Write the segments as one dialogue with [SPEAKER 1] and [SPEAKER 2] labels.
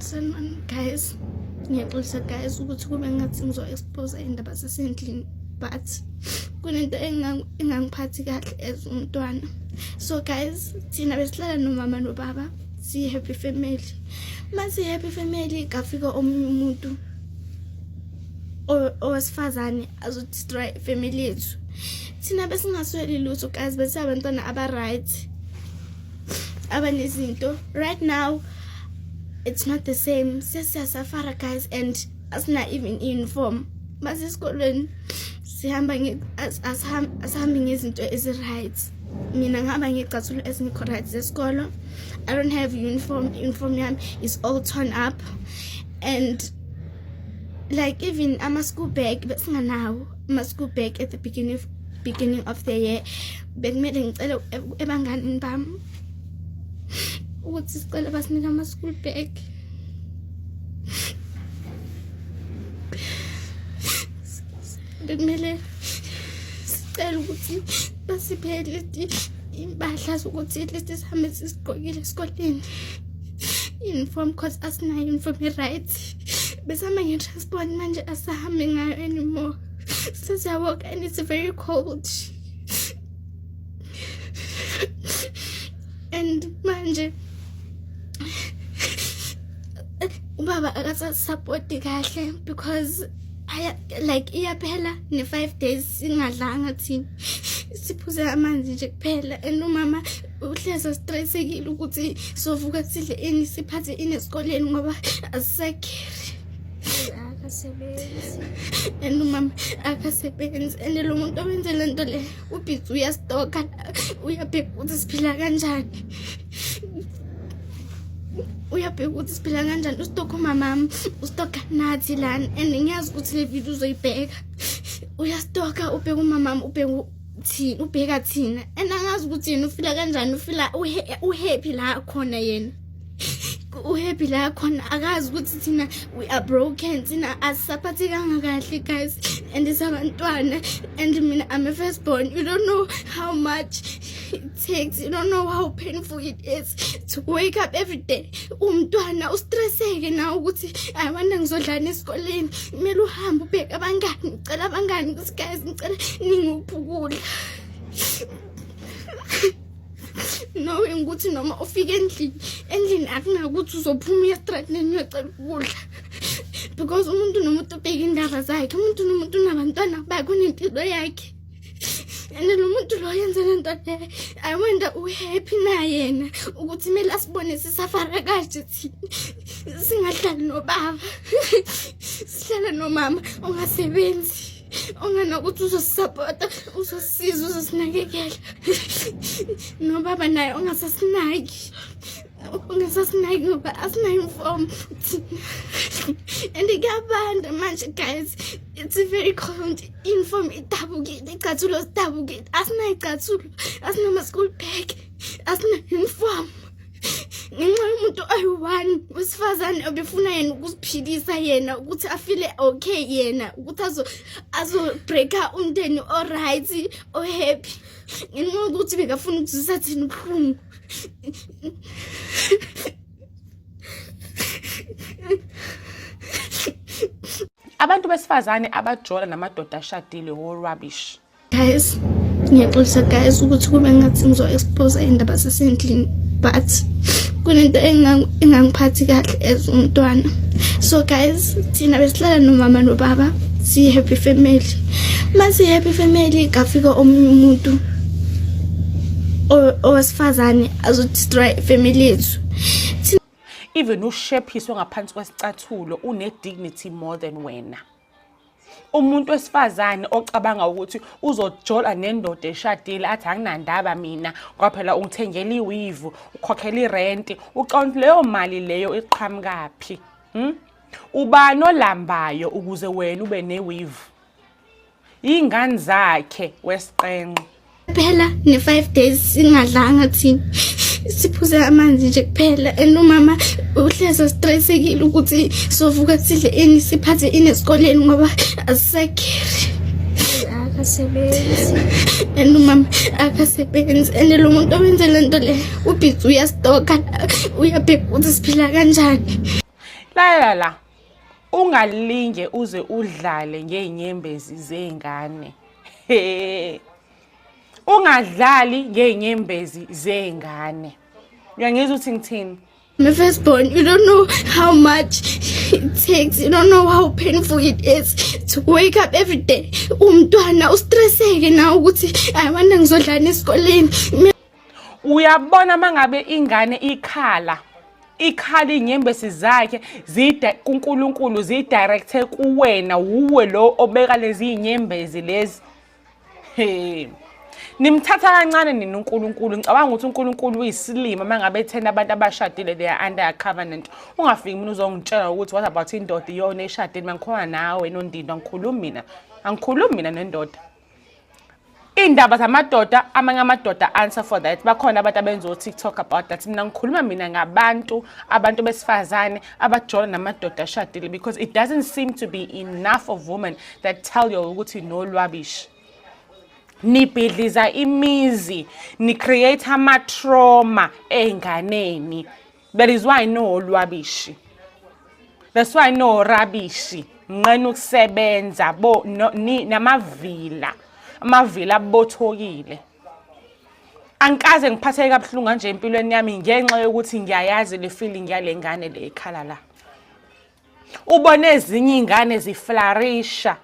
[SPEAKER 1] Sanibona guys, ngiyaxolisa guys ukuthi kube ngathi ngizo-expose indaba zasendlini, but kunento engangiphathi kahle as umntwana. So guys, thina besihlala nomama nobaba, siyi-happy family. Masiyi-happy family kafika omunye umuntu owesifazane azodestroy family yethu. Thina besingasweli lutho guys, bese abantwana aba-right, abanezinto. Right now it's not the same. Sesiyasafara guys, and asina even uniform. Base esikolweni sihamba asihambi ngezinto ezi-right. Mina ngihamba ngecathulo ezingekho right zesikolo. I don't have uniform yami is all torn up, and like even ama-school bag besinganawo ama-school bag at the beginning of the year. Bekumele ngicele ebanganini bami ukuthi sicela basinika ama-school bag. Bekumele sicela ukuthi basiphe leti impahla zokuthi at least sihambe sisigqokile esikoleni uniform, cause asina uniform right. Besihamba nge-transport manje asahambe ngayo anymore. Sesiyawoka and it's very cold. And manje ubaba akasasupporti kahle because like iyaphela ne-5 days singadlanga thina, siphuze amanzi nje kuphela. And umama uhleza stressekile ukuthi sovuka sidle ini siphathe ini esikoleni ngoba asisakheri akasebenzi, and umama akasebenzi. And lo muntu owenze le nto le ubhizi uyastoka, uyabheka ukuthi siphila kanjani, uyabheka ukuthi siphila kanjani. Ustoka umamami, ustoka nathi lana, and ngiyazi ukuthi le video uzoyibheka. Uyastoka ubheka umamami, ubheka thina, and angazi ukuthi yena ufila kanjani, ufila uhappy la khona yena. Uhappy la khona, akazi ukuthi thina we are broken, thina asisaphathekanga kahle guys, and isabantwana. And mina I'm a firstborn. You don't know how much it takes, you don't know how painful it is to wake up every day. Umntwana ustresseke na ukuthi ayibona ngizodlana esikoleni, kumele uhambe ubheka abangani, ngicela abangani ukuthi guys ngicela ninguphi ukudla. Knowing ukuthi noma ufike endlini akunakuthi uzophuma estrandeni uyocela ukudla, because umuntu nomuntu ubheka indaba zakhe, umuntu nomuntu unabantwana bakhe, unempilo yakhe. And lo muntu lo yenze le nto le, I wonder uhappy na yena ukuthi kumele asibone sisafara kanje thina, singahlali nobaba sihlala nomama ongasebenzi, onganokuthi uzosisapota, uzosisiza, uzosinakekela. Nobaba naye ongasasinaki ngoba asina uniform. And ikabanda manje guys, it's very cold. Uniform idabukile, icathulo sidabukile, asina icathulo, asina ama-school bag, asina uniform. Ngenxa yomuntu oyi-one wesifazane obefuna yena ukuziphilisa, yena ukuthi afile okay, yena ukuthi azobreaka umndeni o-right, o-happy. Ngenxa yokuthi bekafuna ukuzwisa thina ubuhlungu.
[SPEAKER 2] Abantu besifazane abajola namadoda ashadile rubbish.
[SPEAKER 1] Guys, ngiyaxolisa guys ukuthi kube ngathi ngizo-expose indaba zasendlini, but kunento engangiphathi kahle as umntwana. So guys, thina besihlala nomama nobaba, siyi-happy family. Masiyi-happy family kafika omunye umuntu owesifazane azodestroy family yethu.
[SPEAKER 2] Even ushephiswe ngaphansi kwesicathulo une-dignity more than wena. Umuntu wesifazane ocabanga ukuthi uzojola nendoda eshadile athi anginandaba mina, ngoba phela ungithengela iwivu, ukhokhela irent, ucabanga leyo mali leyo iqhamukaphi? Ubani olambayo ukuze wena ube newivu? Ingane zakhe wesiqenqo.
[SPEAKER 1] Phela ne-5 days singadlanga thina, siphuze amanzi nje kuphela. And umama uhleza stressekile ukuthi sovuka sidle ini siphathe ini esikoleni ngoba asisakheri akasebenzi, and umama akasebenzi. And lo muntu owenze le nto le ubhizi uyastoka, uyabheka ukuthi siphila kanjani.
[SPEAKER 2] La ungalinge uze udlale ngeenyembezi zengane. Ungadlali ngeenyembezi zengane. Uyangizwa uthi ngithini?
[SPEAKER 1] My firstborn, you don't know how much it takes. You don't know how painful it is to wake up every day. Umntwana ustresseke na ukuthi ayibona ngizodlala esikoleni.
[SPEAKER 2] Uyabona mangabe ingane ikhala inyembezi zakhe kuNkulunkulu zidirecte kuwena, uwe lo obeka lezi inyembezi lezi. Nimthatha kancane nina uNkulunkulu. Ngicabanga ukuthi uNkulunkulu uyisilima mangabe ethena abantu abashadile they are under a covenant. Ungafiki mina uzongitshela ukuthi what about indoda iyona eshadile mangikhona nawe nondindo angikhulumi mina nendoda. Indaba zamadoda amanye amadoda answer for that. Bakhona abantu abenza TikTok about that. Mina ngikhuluma mina ngabantu besifazane abajola namadoda ashadile because it doesn't seem to be enough of women that tell you ukuthi no lwabishi. Nibhidliza imizi, ni create ama trauma enganeni. That is why no lwabishi. That's why no rabishi. Ngqena ukusebenza namavila. Amavila abothokile. Angikaze ngiphatheke kabuhlungu kanje empilweni yami ngenxa yokuthi ngiyayazi le feeling yale ngane le ekhala la. Ubone ezinye ingane ziflourisha.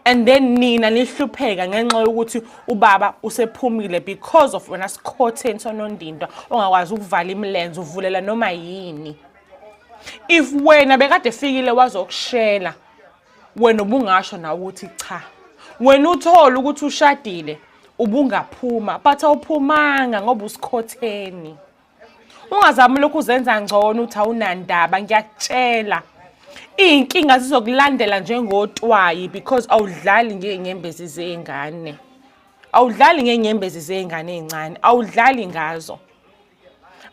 [SPEAKER 2] And then nina nihlupheka ngenxa yokuthi ubaba usephumile because of wena sikhothe sonondindo ongakwazi ukuvala imilenze uvulela noma yini. If wena bekade fikile wazokushela wena ubungasho na ukuthi cha. Wena uthola ukuthi ushadile ubungaphuma but awuphumanga ngoba usikhotheni. Ungazami lokhu uzenza ngcono uthi awunandaba ngiyakutshela. Inkinga zizokulandela njengotwayi because awudlali ngeenyembezi zengane. Awudlali ngeenyembezi zengane ezincane, awudlali ngazo.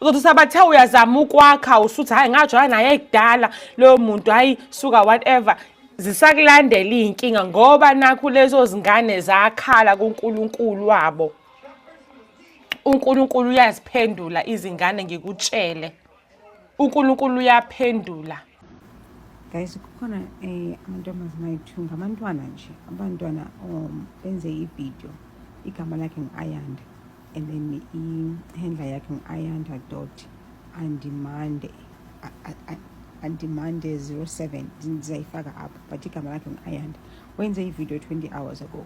[SPEAKER 2] Uzothi sabathe uyazama ukwakha usuthi hayi ngajola naye ekudala lo muntu hayi suka whatever zisakulandela inkinga ngoba nakho lezo zingane zakhala kuNkulunkulu wabo. uNkulunkulu uyaziphendula izingane ngikutshele. uNkulunkulu uyaphendula.
[SPEAKER 3] Guys, kukhona amantombazana ayithu ngamantwana nje abantwana benze ivideo igama lakhe ngiAyanda and then ihandle yakhe ngiAyanda.andimande 07 ngizayifaka apha but igama lakhe ngiAyanda wenze ivideo 20 hours ago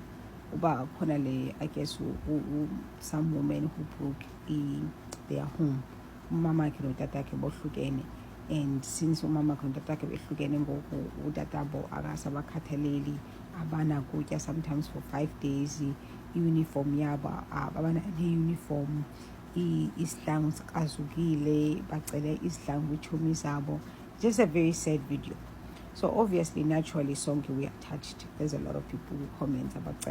[SPEAKER 3] uba khona le I guess some women who broke their home umama wakhe notata wakhe bohlukene. And since umama kontatake behlukene ngoku utatabo akasabakhathaleli abana kutya sometimes for 5 days uniform yabo abana uniform isihlangu sikazukile bacela isihlangu ichomi zabo. Just a very sad video. So obviously naturally sonke we are touched. There's a lot of people who comment about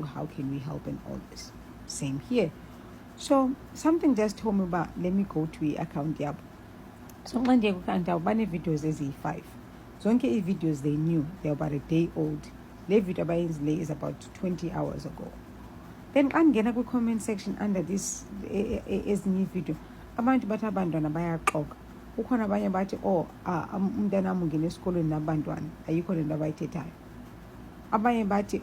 [SPEAKER 3] how can we help and all this. Same here. So something just told me about let me go to the account yabo. So one day we can't tell many videos is 5. So only videos they knew they're about a day old. The video is about 20 hours ago. Then I'm gonna go comment section under this is new video. Abantu batabandwana bayaxoka. Ukhona abanye bathi umntana mungene esikolweni nabantwana ayikho lento abayithethayo. Abanye bathi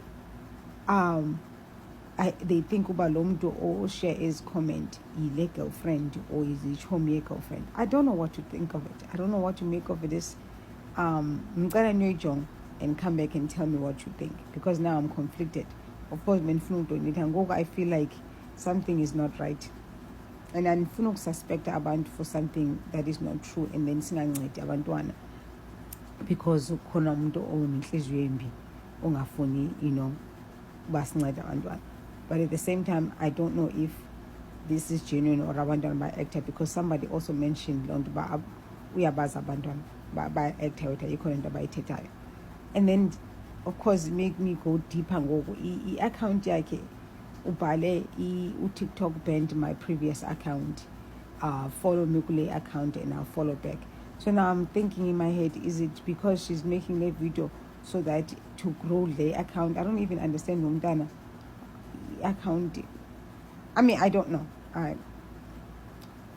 [SPEAKER 3] they think about Lomdo or share his comment, his girlfriend or his home girlfriend. I don't know what to think of it. I don't know what to make of this. I'm gonna know John and come back and tell me what you think because now I'm conflicted. Of course, when I feel like something is not right, and I'm suspect about for something that is not true, and then singancedi because khona umuntu onenhliziyo embi ongafuni basinceda abantwana. But at the same time, I don't know if this is genuine or abantwana by actor because somebody also mentioned uyabaza abantwana by actor and then of course make me go deeper ngoku i-account yakhe ubhale uTikTok banned my previous account, follow me kule account and I'll follow back. So now I'm thinking in my head, is it because she's making a video so that to grow the account? I don't even understand Umdana account. I mean, I don't know. All right,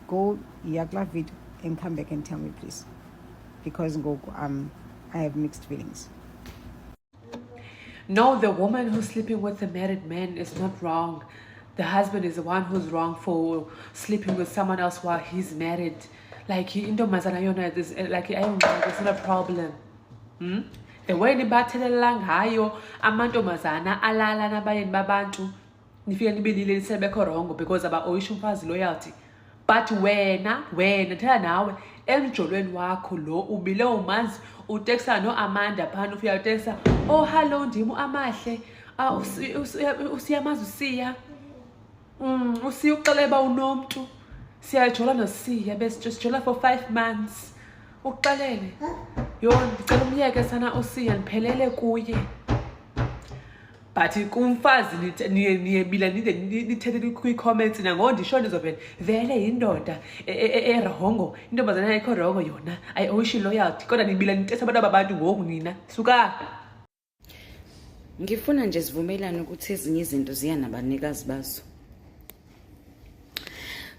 [SPEAKER 3] go Yakla video and come back and tell me please. because I have mixed feelings.
[SPEAKER 4] No, the woman who's sleeping with the married man is not wrong. The husband is the one who's wrong for sleeping with someone else while he's married. Like, into mazana is like, I don't know, it's not a problem. The way nibathelela ngayo amantombazana alala nabayeni babantu nifike nibilile nisebekho wrong because aba-oyisha umfazi loyalty. But wena thela nawe emjolweni wakho lo ubile umanzi uteksa no-Amanda phana ufika uteksa, oh hello ndim amahle, usiyamazi usiya, usiya uxeleba unomntu, siyajola nosiya besijola for 5 months, uxelele yo ndicela umyeke sana usiya ndiphelele kuye. But kumfazi niyebila nithethe kwi-comments nangondisho nizovela vele yindoda erongo, intombazana ayikho rongo yona ayi-oyishi loyalty, kodwa nibila nithetha abantu ababantu ngoku nina suka.
[SPEAKER 5] Ngifuna nje sivumelane ukuthi ezinye izinto ziya nabanikazi bazo.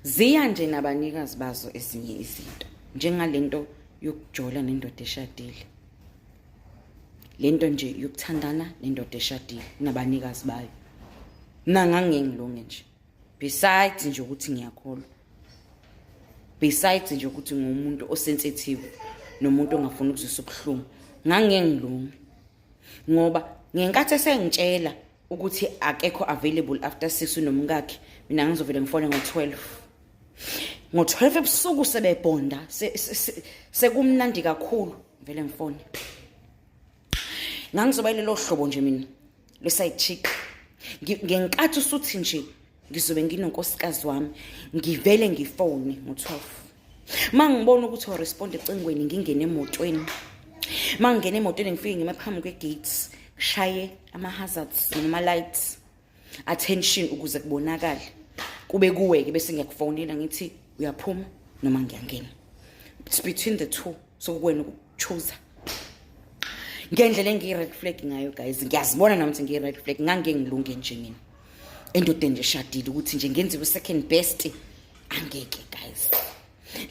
[SPEAKER 5] Ziya nje nabanikazi bazo ezinye izinto. Njengalento yokujola nendoda eshadile. Lento nje yokuthandana nendoda eshadile nabanikazi bayo. Ngangengilunge nje. Besides nje ukuthi ngiyakholwa. Besides nje ukuthi ngumuntu osensitive nomuntu ongafuni ukuzwisa ubuhlungu. Ngangengilunge. Ngoba ngenkathi sengitshela ukuthi akekho available after 6 nomkakhe, mina ngizovela ngifone ngo-12. Ngo-12 ebusuku sebebonda, sekumnandi kakhulu, vele ngifone. Ngangizoba lelo hlobo nje mina le-side chick. Ngenkathi usuthi nje ngizobe nginonkosikazi wami, ngivele ngifone ngo-12. Mangibona ukuthi uresponde ecingweni, ngingene emotweni. Mangingene emotweni ngifike ngime phambi kwe-gates, shaye ama-hazards nama-lights attention ukuze kubonakale. Kube kuwe-ke bese ngiyakufonela ngithi uyaphuma noma ngiyangena. It's between the two, so kuwena ukuchoose. Ngendlela engiyi-red flag ngayo guys, ngiyazibona nami ukuthi ngiyi-red flag, ngangengilunge nje mina endodeni nje eshadile ukuthi nje ngenziwe second best, angeke guys.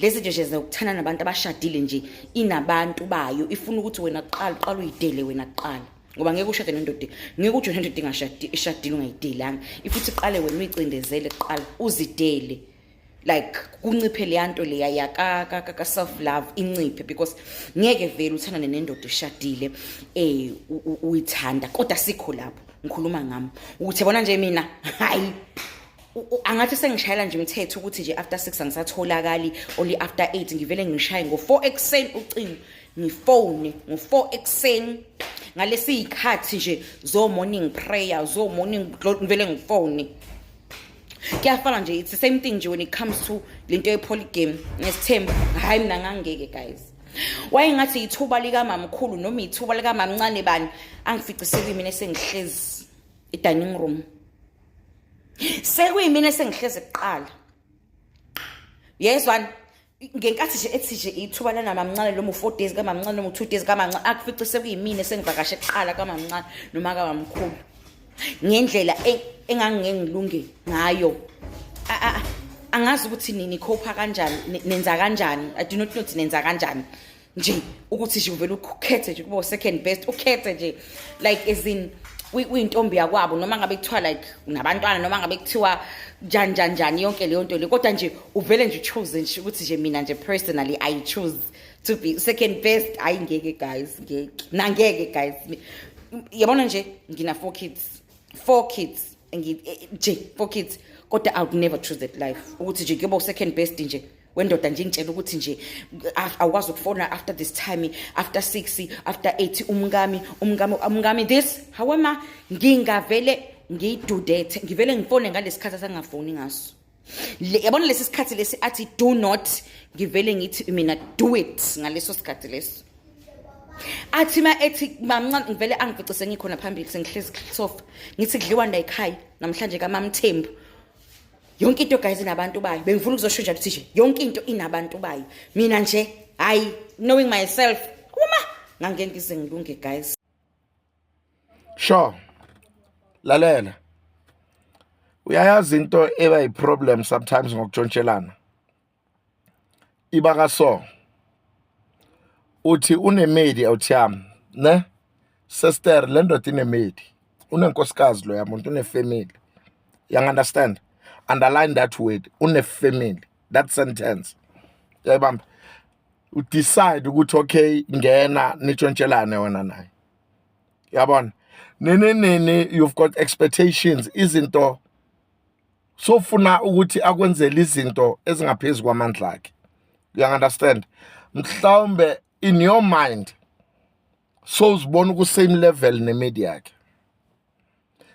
[SPEAKER 5] Lezi nje zokuthana nabantu abashadile nje inabantu bayo, ifuna ukuthi wena qala uyidele wena kuqala, ngoba ngeke ushade nendoda, ngeke ujone nendoda engashadile ungayidelanga, ifuthi iqale wena uyicindezele kuqala uzidele, like kunciphe le yanto le yaka self love inciphe, because ngeke vele uthandane nendoda eshadile uyithanda, kodwa sikho lapho ngikhuluma ngami ukuthi bona nje mina hayi angathi sengishayela nje umthetho ukuthi nje after 6 angisatholakali, only after 8 ngivele ngishaye ngo-4 ekseni ucingo, ngifone ngo-4 ekseni ngalesi ikhathi nje zo morning prayer, zo morning ngivele ngifone. Kuyafana nje, it's the same thing nje when it comes to lento ye-polygamy ngesithemba. Hayi mina ngangeke guys, wayengathi ithuba likamamkhulu noma ithuba likamamncane bani angifice sekuyimina esengihlezi e-dining room, sekuyimina esengihlezi kuqala. Yezwani ngenkathi nje ethi nje ithuba lanamamncane noma u4 days kamamncane noma u2 days kamamncane, akufice sekuyimina esengivakashe kuqala kamamncane noma kamamkhulu, ngendlela engangengilunge ngayo. Angazi ukuthi nini khopha kanjani, nenza kanjani, I do not know ukuthi nenza kanjani nje ukuthi nje uvela ukhethe nje kuba second best, ukhethe nje like as in uyintombi yakwabo, noma ngabe kuthiwa like nabantwana, noma ngabe kuthiwa njani yonke leyo nto le, kodwa nje uvele nje choose nje ukuthi nje mina nje personally I choose to be second best. Ayingeke guys, ngeke guys. Yabona nje ngina 4 kids nje 4 kids, kodwa I would never choose that life ukuthi nje kuyoba second best nje wendoda nje ngitshela ukuthi nje awukwazi ukufona after this time, after 6, after 8, umngami this. However ngingavele ngiyidudethe, ngivele ngifone ngalesikhathi asangafoni ngaso. Yabona lesi sikhathi lesi athi do not, ngivele ngithi mina do it ngaleso sikhathi leso. Athi ethi mamncane ngivele angifice sengikhona phambili sengihlezi sofa ngithi kudliwa ndayikhaya namhlanje kaMamthembu. Yonke into guys inabantu bayo, bengifuna ukuzosho nje ukuthi nje yonke into inabantu bayo. Mina nje hayi, knowing myself uma ngangeke ngize ngilunge guys.
[SPEAKER 6] Sure, lalela, uyayazi into eba yi-problem sometimes ngokuntshontshelana iba kaso. uthi unemedi awuthiyami ne sister le ndoda inemedi unenkosikazi lo yamuntu unefamily. You understand? Underline that word, unefamily, that sentence. Yayibamba. You decide ukuthi okay ngena nitshontshelane wena naye. Yabona? Nene you've got expectations izinto so funa ukuthi akwenzele izinto ezingaphezulu kwamandla akhe. You understand? Mhlawumbe in your mind so uzibona ku same level nemedia yakhe.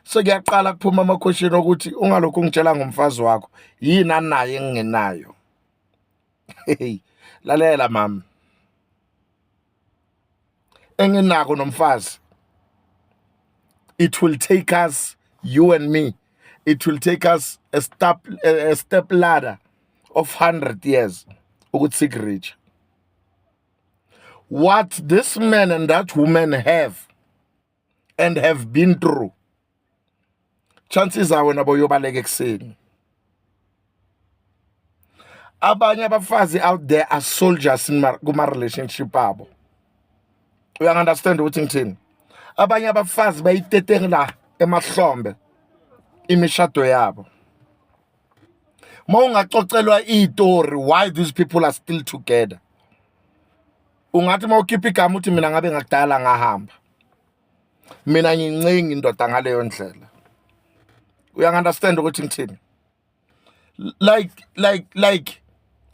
[SPEAKER 6] So kuyaqala kuphuma ama question ukuthi ungalokho ungitshela ngomfazi wakho yini anaye engenayo. Hey, lalela mama. Engenako nomfazi. It will take us, you and me, it will take us a step ladder of 100 years ukuthi reach. What this man and that woman have and have been through, chances are wena boyobaleka ekuseni. Abanye abafazi out there are soldiers in kuma relationship abo. You understand ukuthi ngithini? Abanye abafazi bayitetengela emahlombe imishado yabo. Mawungaxoxelwa istory why these people are still together. Ungathi mawukhipha igama uthi mina ngabe ngakudala ngahamba. Mina ngincengi indoda ngaleyo ndlela. You understand ukuthi ngithini? Like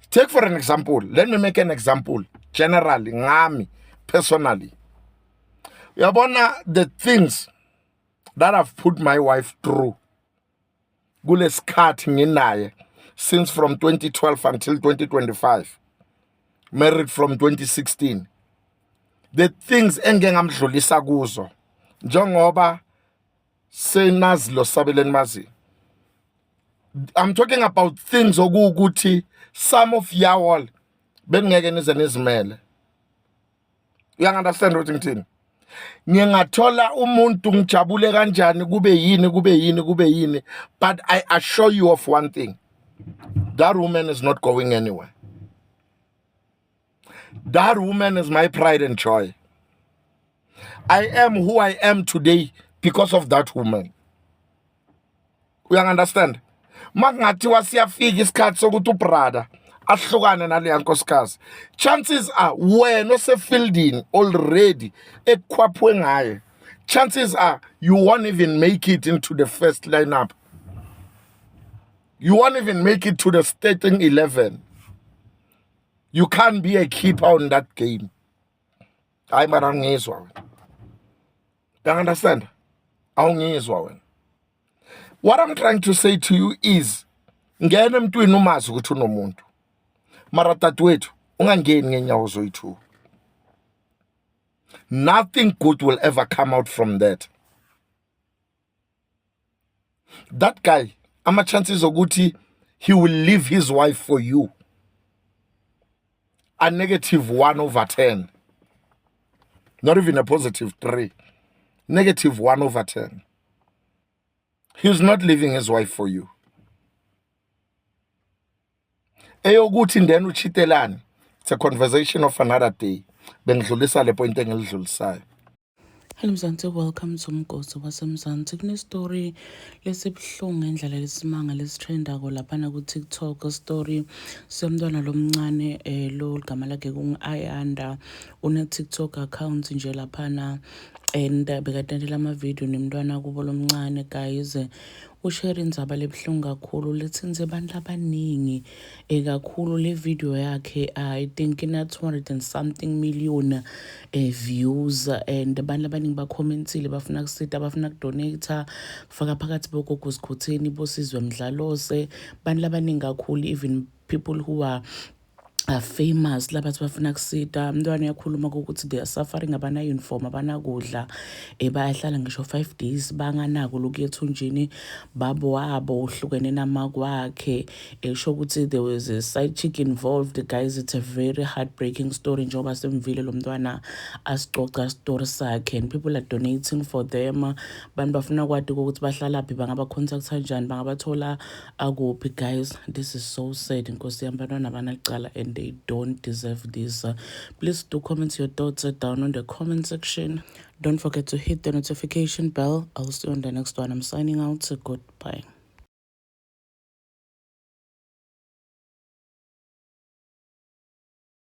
[SPEAKER 6] take for an example. Let me make an example. Generally, ngami personally. Yabona the things that I've put my wife through. Kule skhathi nginaye since from 2012 until 2025. Married from 2016. The things engengamdlulisa kuzo. Njengoba senazilo sabeleni mazi. I'm talking about things okuthi some of y'all bengeke nize nizimele. You understand what I'm saying? Ngingathola umuntu ngijabule kanjani kube yini, but I assure you of one thing. That woman is not going anywhere. That woman is my pride and joy. I am who I am today because of that woman. You understand? Makungathiwa siyafika isikhathi sokuthi ubrother ahlukane nale nkosikazi. Chances are wena osefielding already ekwapwe ngaye. Chances are you won't even make it into the first lineup. You won't even make it to the starting 11. You can't be a keeper on that game. Hayi mara ngizwa wena. You understand? Awungizwa wena. What I'm trying to say to you is ngene emntwini umazi ukuthi unomuntu. Mara tatwethu ungangeni ngenyawo zoyithu. Nothing good will ever come out from that. That guy, ama chances ukuthi he will leave his wife for you a negative 1/10. Not even a positive 3. Negative 1/10. He's not leaving his wife for you. Eyokuthi ndeni uchitelani. It's a conversation of another day. Bengidlulisa le point engilidlulisayo.
[SPEAKER 2] Hello Mzansi, welcome to Mgosi waseMzansi. Kune-story lesibuhlungu ngendlela lesimanga lesithrendako laphana ku-TikTok. Story semntwana lomncane lo ligama lakhe kungu-Ayanda. Une-TikTok account nje laphana and bekatendela amavideo nemntwana kubo lomncane guys. Ushare indzaba lebuhlungu kakhulu lethenze abantu abaningi kakhulu le video yakhe. I think ina 200 and something million views and abantu abaningi bacommentile bafuna kusita bafuna kudonate kufaka phakathi bogogo sikhutheni bosizwe mdlalose abantu abaningi kakhulu even people who are famous labathi bafuna kusita. Umntwana uyakhuluma ukuthi they are suffering abana uniform abanakudla bayahlala ngisho 5 days banganako lokuya ethunjini babo wabo uhlukene namakwakhe esho ukuthi there was a side chick involved. Guys, it's a very heartbreaking story njengoba semvile lo mntwana asicoca story sakhe and people are donating for them. Abantu bafuna kwathi ukuthi bahlala phi bangaba contact kanjani bangabathola akuphi. Guys, this is so sad. Inkosi yami bantwana abanaqala and and they don't deserve this. Please do comment your thoughts down on the comment section. Don't forget to hit the notification bell. I'll see you on the next one. I'm signing out. Goodbye.